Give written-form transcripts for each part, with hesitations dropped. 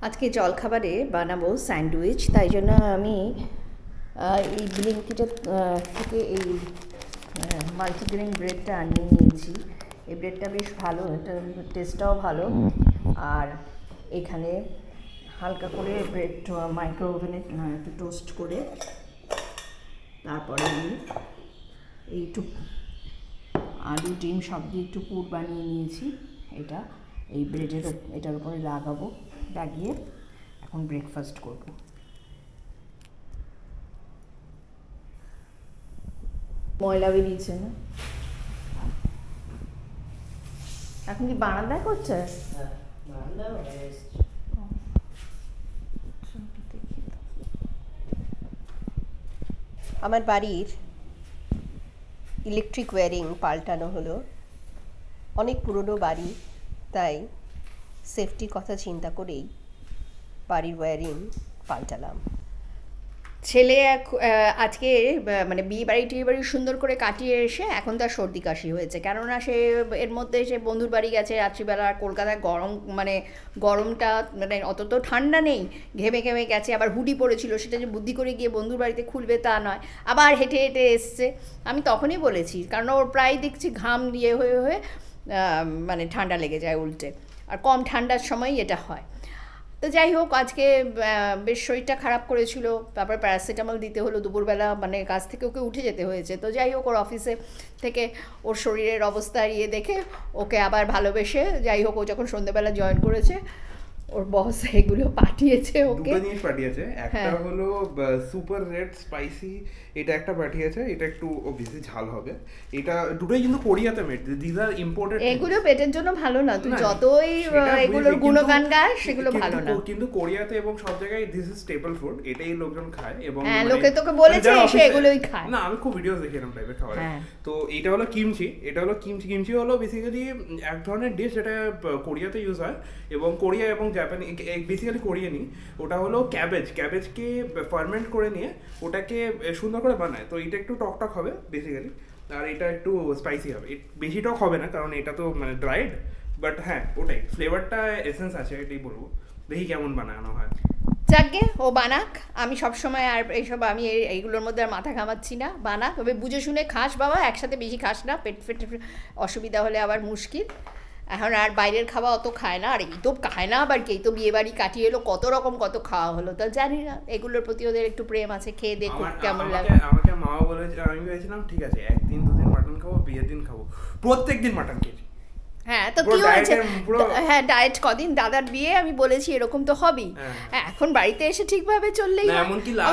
আজকে জলখাবারে বানাবো স্যান্ডউইচ, তাই জন্য আমি এই ব্লিঙ্কিটা থেকে এই মাল্টিগ্রেন ব্রেডটা আনিয়ে নিয়েছি। এই ব্রেডটা বেশ ভালো, এটা টেস্টটাও ভালো। আর এখানে হালকা করে ব্রেড মাইক্রো ওভেনে একটু টোস্ট করে তারপরে আমি এইটু আলু ডিম সব দিয়ে একটু পুর বানিয়ে নিয়েছি। এটা এই ব্রেডের এটার উপরে লাগাবো, লাগিয়ে এখন ব্রেকফাস্ট করব। ময়লা বেরিয়েছে না? এখন কি বারান্দায় করছে? আমার বাড়ির ইলেকট্রিক ওয়্যারিং পাল্টানো হলো। অনেক পুরনো বাড়ি, তাই সেফটির কথা চিন্তা করেই বাড়ির ওয়্যারিং পাল্টালাম। ছেলে আজকে মানে বিয়ে বাড়ি সুন্দর করে কাটিয়ে এসে এখন তার সর্দি কাশি হয়েছে, কেননা সে এর মধ্যে সে বন্ধুর বাড়ি গেছে রাত্রিবেলা। আর কলকাতায় গরম, মানে গরমটা মানে অত তো ঠান্ডা নেই, ঘেমে ঘেমে গেছে। আবার হুডি পড়েছিল, সেটা যে বুদ্ধি করে গিয়ে বন্ধুর বাড়িতে খুলবে তা নয়, আবার হেঁটে হেঁটে এসছে। আমি তখনই বলেছি, কারণ ওর প্রায় দেখছি ঘাম দিয়ে হয়ে হয়ে মানে ঠান্ডা লেগে যায় উল্টে, আর কম ঠান্ডার সময় এটা হয়। তো যাই হোক, আজকে বেশ শরীরটা খারাপ করেছিল, তারপর প্যারাসিটামল দিতে হলো দুপুরবেলা, মানে কাজ থেকে ওকে উঠে যেতে হয়েছে। তো যাই হোক, ওর অফিসে থেকে ওর শরীরের অবস্থা দেখে ওকে আবার ভালোবেসে, যাই হোক, ও যখন সন্ধ্যেবেলা জয়েন করেছে, ওর বস এগুলো পাঠিয়েছে ওকে। দুটো জিনিস পাঠিয়েছে, একটা হলো সুপার রেড স্পাইসি, এটা একটা পাঠিয়েছে, এটা একটু অবভিয়াসলি ঝাল হবে। এটা দুটোই কিন্তু কোরিয়াতে মেড, দিস আর ইম্পোর্টেড। এগুলো পেটের জন্য ভালো না, তুই যতই এগুলোর গুণগান গাস, সেগুলো ভালো না। কিন্তু কোরিয়াতে এবং সব জায়গায় দিস ইজ স্টেপল ফুড, এটাই লোকজন খায়। এবং লোকে তোকে বলেছে এসে এগুলোই খায়। না, আমি খুব ভিডিওস দেখি এরকম টাইপের খাবার। তো এটা হলো কিমচি, কিমচি হলো বেসিক্যালি এক ধরনের ডিশ যেটা কোরিয়াতে ইউজ হয়, এবং কোরিয়া এবং জাপান, বেসিক্যালি কোরিয়ানই। ওটা হলো ক্যাবেজকে ফার্মেন্ট করে নিয়ে ওটাকে সুন্দর করে বানায়। তো এটা একটু টক হবে বেসিক্যালি, আর এটা একটু স্পাইসি হবে। বেশি টক হবে না, কারণ এটা তো মানে ড্রাইড, বাট হ্যাঁ ওটাই ফ্লেভারটা এসেন্স আছে, এটাই বলবো। দেখি কেমন বানানো হয়। যাকে ও বানাক, আমি সবসময় আর এইসব আমি এইগুলোর মধ্যে আর মাথা ঘামাচ্ছি না। বানাক, তবে বুঝে শুনে খাস বাবা, একসাথে বেশি খাস না, পেট অসুবিধা হলে আবার মুশকিল। এখন আর বাইরের খাওয়া অত খায় না, আর এই তো খায় না আবার কি, এই তো বিয়ে বাড়ি কাটিয়ে এলো, কত রকম কত খাওয়া হলো। তা জানি না, এগুলোর প্রতি ওদের একটু প্রেম আছে, খেয়ে দেখুক কেমন লাগে। আমাকে মা বলে, আমি ভেবেছিলাম ঠিক আছে একদিন দুদিন মাটন খাবো, বিয়ের দিন খাবো, প্রত্যেক দিন মাটন খেয়েছি। হ্যাঁ, তো কি হয়েছে? হ্যাঁ, ডায়েট কদিন দাদার বিয়ে আমি বলেছি এরকম তো হবেই। এখন বাড়িতে এসে ঠিকভাবে চললেই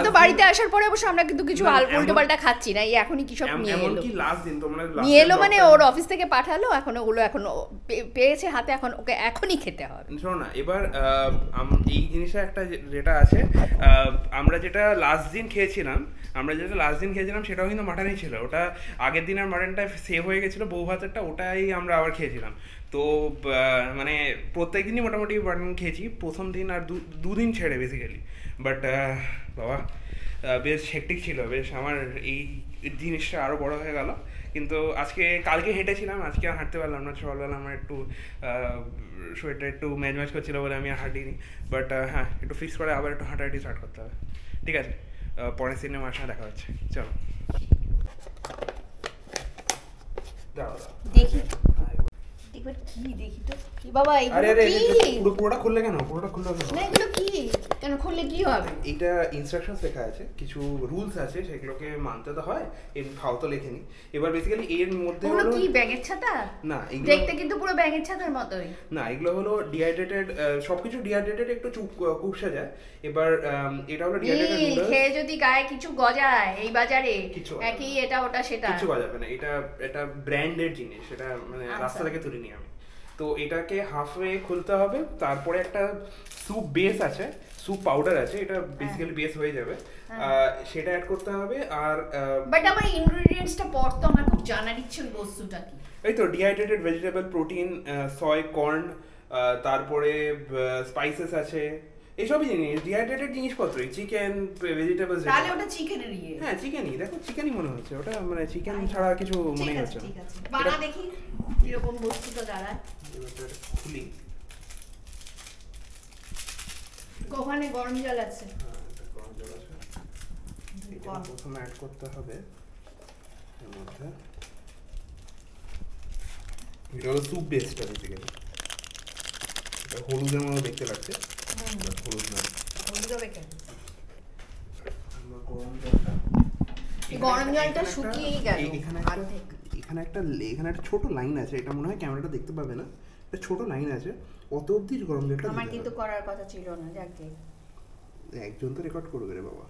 তো। বাড়িতে আসার পরে অবশ্য আমরা কিন্তু কিছু উল্টো পাল্টা খাচ্ছি না। এই এখনই কি সব নিয়ে এলো, নিয়ে এলো মানে ওর অফিস থেকে পাঠালো, এখন ওগুলো এখন পেয়েছে হাতে, এখন ওকে এখনই খেতে হবে। শোনো না, এবার এই জিনিসটা একটা যেটা আছে, আমরা যেটা লাস্ট দিন খেয়েছিলাম সেটাও কিন্তু মাটনই ছিল। ওটা আগের দিনের মাটনটা সেভ হয়ে গেছিলো, বউ ভাতেরটা, ওটাই আমরা আবার খেয়েছিলাম। তো মানে প্রত্যেক দিনই মোটামুটি মাটন খেয়েছি, প্রথম দিন আর দুদিন ছেড়ে বেসিক্যালি। বাট বাবা বেশ হেক্টিক ছিল, বেশ আমার এই জিনিসটা আরও বড় হয়ে গেল। কিন্তু কালকে হেঁটেছিলাম, আজকে আর হাঁটতে পারলাম না। সকালবেলা আমার একটু শরীরটা একটু ম্যাচ করছিল বলে আমি আর হাঁটিনি। বাট হ্যাঁ, একটু ফিক্স করে আবার একটু হাঁটাহাঁটি স্টার্ট করতে হবে। ঠিক আছে, পরের সিনেমার সাথে দেখা হচ্ছে, চলো। দেখি কি দেখি তো, কি বাবা এগুলো কি? পুরোটা খুললে কেন? না, এগুলো কি? কেন খুললে কি হবে? এটা ইনস্ট্রাকশনস লেখা আছে, কিছু রুলস আছে, সেগুলোকে মানতে তো হয়। খাও তো লেখেনি। এবার বেসিক্যালি এর মধ্যে হলো কি, ব্যাঙের ছাতা? না, দেখতে কিন্তু পুরো ব্যাঙের ছাতার মতোই। না, এগুলো হলো ডিহাইড্রেটেড, সবকিছু ডিহাইড্রেটেড, একটু কুপসা যায়। এবার এটা হলো ডিহাইড্রেটেড নুডলস। খেয়ে যদি গায়ে কিছু গজায় এই বাজারে, একই এটা ওটা সেটা কিছু গজাবে না। এটা ব্র্যান্ডেড জিনিস, এটা মানে রাস্তা থেকে তুলে নিয়ে আমি। তো এটাকে হাফওয়ে খুলতে হবে, তারপরে একটা স্যুপ বেস আছে, স্যুপ পাউডার আছে, এটা বেসিক্যালি বেস হয়ে যাবে, সেটা অ্যাড করতে হবে। আর বাট আমার ইনগ্রেডিয়েন্টসটা পড়তো, আমার খুব জানার ইচ্ছে ওই বস্তুটা কি। এই তো ডিহাইড্রেটেড ভেজিটেবল প্রোটিন, সয় কর্ন, তারপরে স্পাইসেস আছে, এইসবই জিনিস, ডিহাইড্রেটেড জিনিসপত্রই, চিকেন, ভেজিটেবলস। তাহলে ওটা চিকেনের ইয়ে? হ্যাঁ, চিকেনই। দেখো, চিকেনই মনে হচ্ছে ওটা, মানে চিকেন ছাড়া কিছু মনে হচ্ছে না। ঠিক আছে, বানা দেখি এরকম বস্তুটা দাঁড়ায়। খুলি। ওখানে গরম জল আছে। এটা গরম জল আছে, এটা প্রথমে অ্যাড করতে হবে এর মধ্যে। এটা হলো স্যুপ বেসটা বেসিক্যালি। এটা হলুদের মতো দেখতে লাগছে, হলুদ না, হলুদ হবে কেন? আমরা গরম জলটা গরম জলটা শুকিয়েই গেল এখানে একটা ছোট লাইন আছে, এটা মনে হয় ক্যামেরাটা দেখতে পাবে না, একটা ছোট লাইন আছে, অত অবধি গরম জলটা আমার কিন্তু করার কথা ছিল না, যাকে একজন তো রেকর্ড করবে রে বাবা।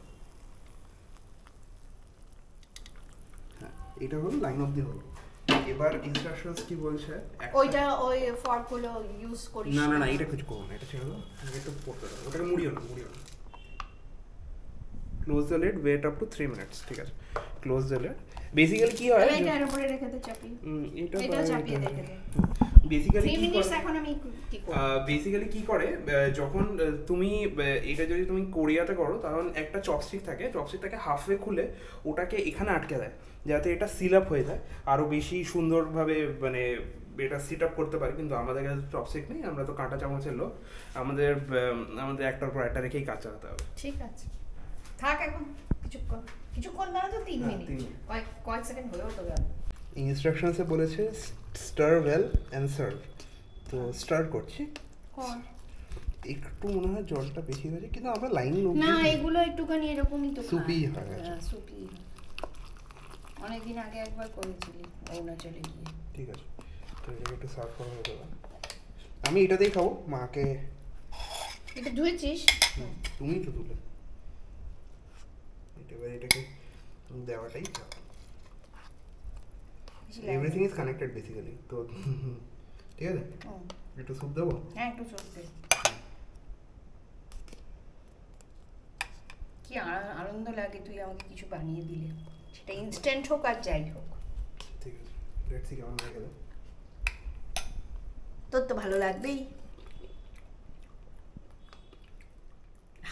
হ্যাঁ, এটা হলো লাইন অবধি হলো। এবার ইনস্ট্রাকশনস কি বলছে? ওইটা ওই ফর্কগুলো ইউজ করিস না না না, এটা কিছু করো না, এটা ছেড়ে দাও, এটা পড়তে দাও, ওটাকে মুড়িও না। Close the lid, wait up to 3 minutes. ঠিক আছে, ক্লোজ দ্য লিড। বেসিক্যালি কি হয়, এটা এর উপরে রেখে দে, চাপিয়ে এটা চাপিয়ে রেখে দে। বেসিক্যালি 3 মিনিটস এখন আমি কি করব? বেসিক্যালি কি করে, যখন তুমি এটা যদি তুমি কোরিয়াতে করো, তখন একটা চপস্টিক থাকে, চপস্টিকটাকে হাফওয়ে খুলে ওটাকে এখানে আটকে দেয়, যাতে এটা সিল আপ হয়ে যায়, আরো বেশি সুন্দরভাবে মানে এটা সিট আপ করতে পারে। কিন্তু আমাদের কাছে চপস্টিক নেই, আমরা তো কাঁটা চামচের লোক, আমাদের একটার পর একটা রেখেই কাজ চালাতে হবে। ঠিক আছে, থাক এখন কিছুক্ষণ না, তো 3 মিনিট, কয়েক সেকেন্ড হলেও তো গেল। ইনস্ট্রাকশনসে বলেছে স্টার ওয়েল এন্ড সার্ভ, তো স্টার করছি। একটু মনে হয় জলটা বেশি হয়েছে, কিন্তু আমরা লাইন লোক না, এগুলো একটুখানি এরকমই তো সুপি হয়। সুপি অনেকদিন আগে একবার করেছিলি অরুণাচলে গিয়ে। ঠিক আছে, তো এটাকে একটু সার্ভ করা হয়ে যাবে। আমি এটাতেই খাবো, মাকে। এটা ধুয়েছিস? তুমি তো তুলে এবার এটাকে দেওয়াটাই, এভরিথিং ইজ কানেক্টেড বেসিক্যালি। তো ঠিক আছে, একটু স্যুপ দেবো। হ্যাঁ, একটু স্যুপ দে। কি আনন্দ লাগে তুই আমাকে কিছু বানিয়ে দিলে, সেটা ইনস্ট্যান্ট হোক আর যাই হোক। ঠিক আছে, লেটস সি কেমন লাগে। তোর তো ভালো লাগবেই,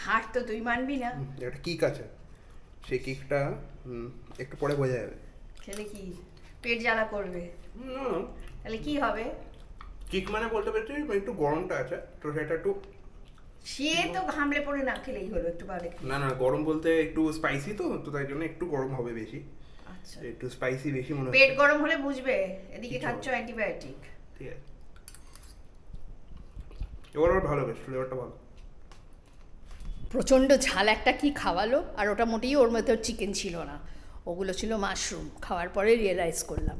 হার তো তুই মানবি না। একটা কিক আছে, সেই কিকটা একটু পরে বোঝা যাবে। খেলে কি পেট জ্বালা করবে? তাহলে কি হবে? কিক মানে বলতে পারছি একটু গরমটা আছে, তো সেটা একটু, সে তো ঘামলে পড়ে না খেলেই হলো, একটু বাদে। না না, গরম বলতে একটু স্পাইসি, তো তাই জন্য একটু গরম হবে বেশি। আচ্ছা, একটু স্পাইসি বেশি মনে হয়। পেট গরম হলে বুঝবে, এদিকে খাচ্ছ অ্যান্টিবায়োটিক। ঠিক আছে, এবার ভালো, বেশ ফ্লেভারটা ভালো। প্রচণ্ড ঝাল একটা কি খাওয়ালো, আর ওটা মোটেই ওর মধ্যে চিকেন ছিল না, ওগুলো ছিল মাশরুম। খাওয়ার পরে রিয়েলাইজ করলাম